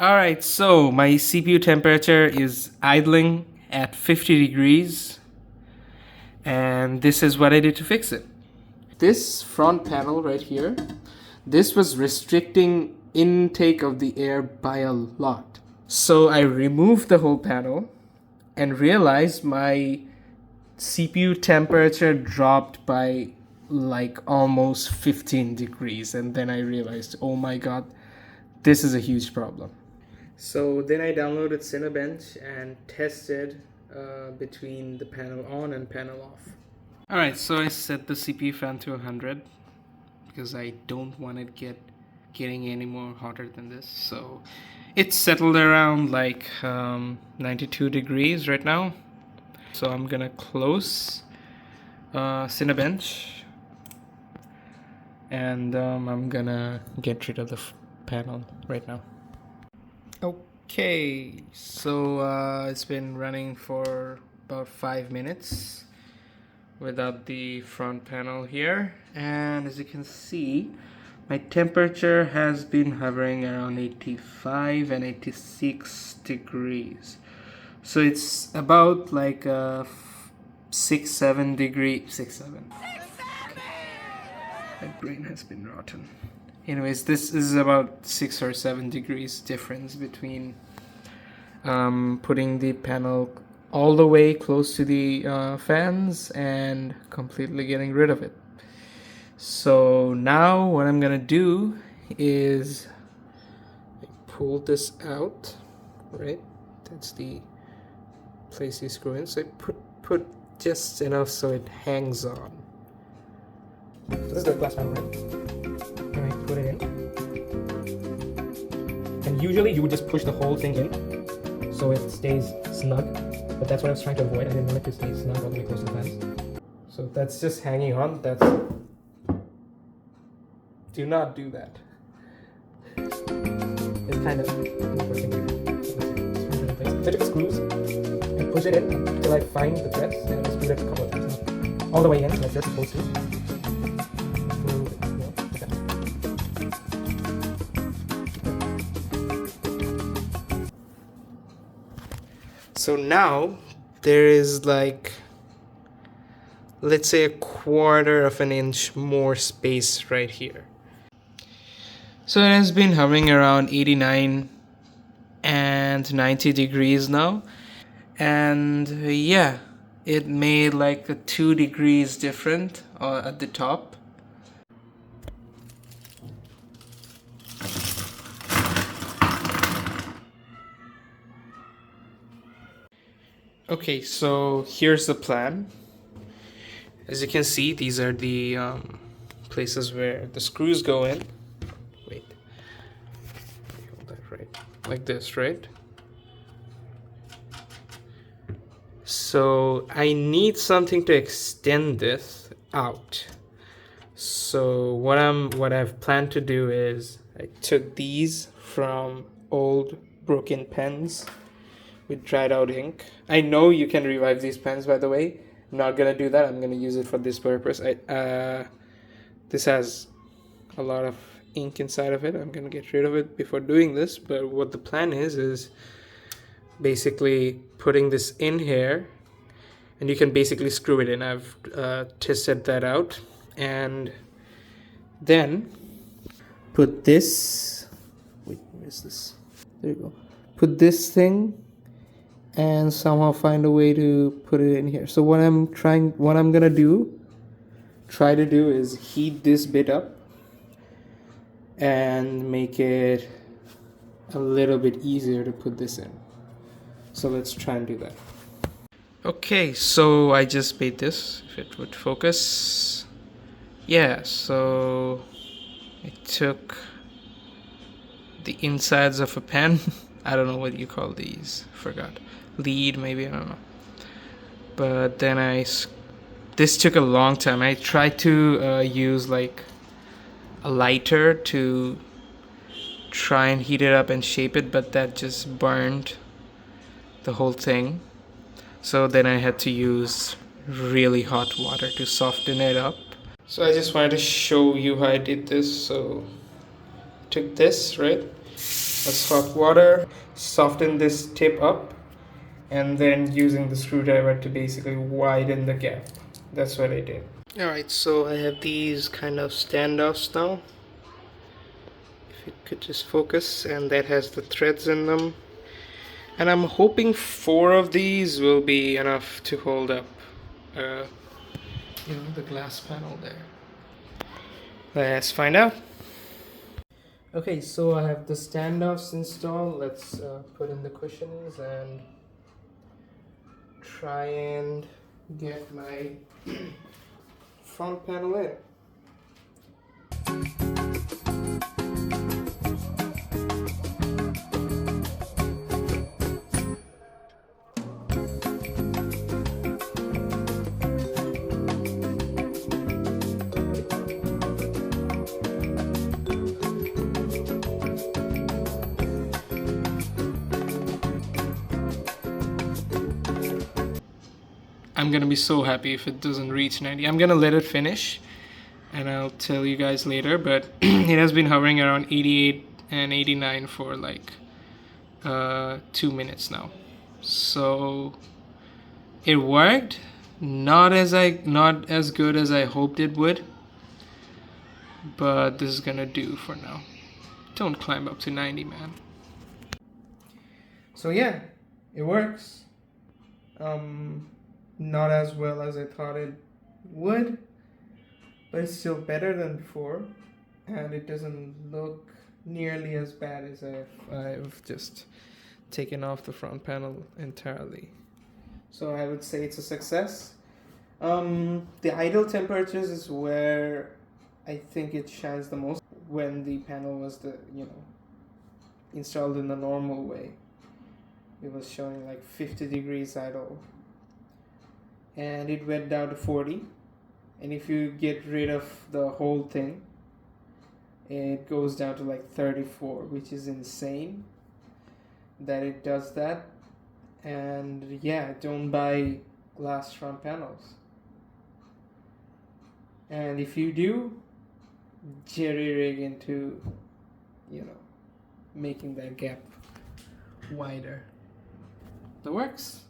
Alright, so my CPU temperature is idling at 50 degrees, and this is what I did to fix it. This front panel right here, this was restricting intake of the air by a lot. So I removed the whole panel and realized my CPU temperature dropped by like almost 15 degrees, and then I realized, oh my god, this is a huge problem. So then I downloaded Cinebench and tested between the panel on and panel off. Alright, so I set the CPU fan to 100 because I don't want it getting any more hotter than this. So it's settled around like 92 degrees right now. So I'm gonna close Cinebench, and I'm gonna get rid of the panel right now. Okay, so it's been running for about 5 minutes without the front panel here, and as you can see, my temperature has been hovering around 85 and 86 degrees. So it's about like 6-7 degree 6-7. My brain has been rotten. Anyways, this is about 6 or 7 degrees difference between putting the panel all the way close to the fans and completely getting rid of it. So now what I'm gonna do is pull this out, right? That's the place you screw in. So I put just enough so it hangs on. So this is the glass panel, right? And I put it in. And usually you would just push the whole thing in so it stays snug. But that's what I was trying to avoid. I didn't want it to stay snug all the way close to the fans. So that's just hanging on. Do not do that. It's kind of forcing you. So I took the screws and push it in until I find the threads, and I screwed it a couple of times. All the way in, like you're supposed to. So now there is like, let's say, 1/4 of an inch more space right here. So it has been hovering around 89 and 90 degrees now, and yeah, it made like a 2 degrees different at the top. Okay, so here's the plan. As you can see, these are the places where the screws go in. Wait, hold that right, like this, right? So I need something to extend this out. So what I've planned to do is I took these from old broken pens with dried out ink. I know you can revive these pens, by the way. I'm not gonna do that. I'm gonna use it for this purpose. This has a lot of ink inside of it. I'm gonna get rid of it before doing this. But what the plan is basically putting this in here, and you can basically screw it in. I've tested that out, and then put this. Wait, where is this? There you go. Put this thing, and somehow find a way to put it in here. So what I'm gonna try to do is heat this bit up and make it a little bit easier to put this in. So let's try and do that. Okay, so I just made this, if it would focus. Yeah, so I took the insides of a pen. I don't know what you call these, forgot. Lead, maybe, I don't know. But then this took a long time. I tried to use like a lighter to try and heat it up and shape it, but that just burned the whole thing. So then I had to use really hot water to soften it up. So I just wanted to show you how I did this. So I took this, right? That's hot water. Soften this tip up, and then using the screwdriver to basically widen the gap. That's what I did. Alright, so I have these kind of standoffs now. If it could just focus, and that has the threads in them. And I'm hoping 4 of these will be enough to hold up the glass panel there. Let's find out. Okay, so I have the standoffs installed. Let's put in the cushions and try and get my front panel in. I'm gonna be so happy if it doesn't reach 90. I'm gonna let it finish and I'll tell you guys later, but it has been hovering around 88 and 89 for like 2 minutes now. So it worked, not as good as I hoped it would, but this is gonna do for now. Don't climb up to 90, man. So yeah, it works. Not as well as I thought it would, but it's still better than before, and it doesn't look nearly as bad as I've just taken off the front panel entirely. So I would say it's a success. The idle temperatures is where I think it shines the most. When the panel was installed in the normal way, it was showing like 50 degrees idle, and it went down to 40, and if you get rid of the whole thing, it goes down to like 34, which is insane that it does that. And yeah, don't buy glass front panels, and if you do, jerry rig into making that gap wider. That works.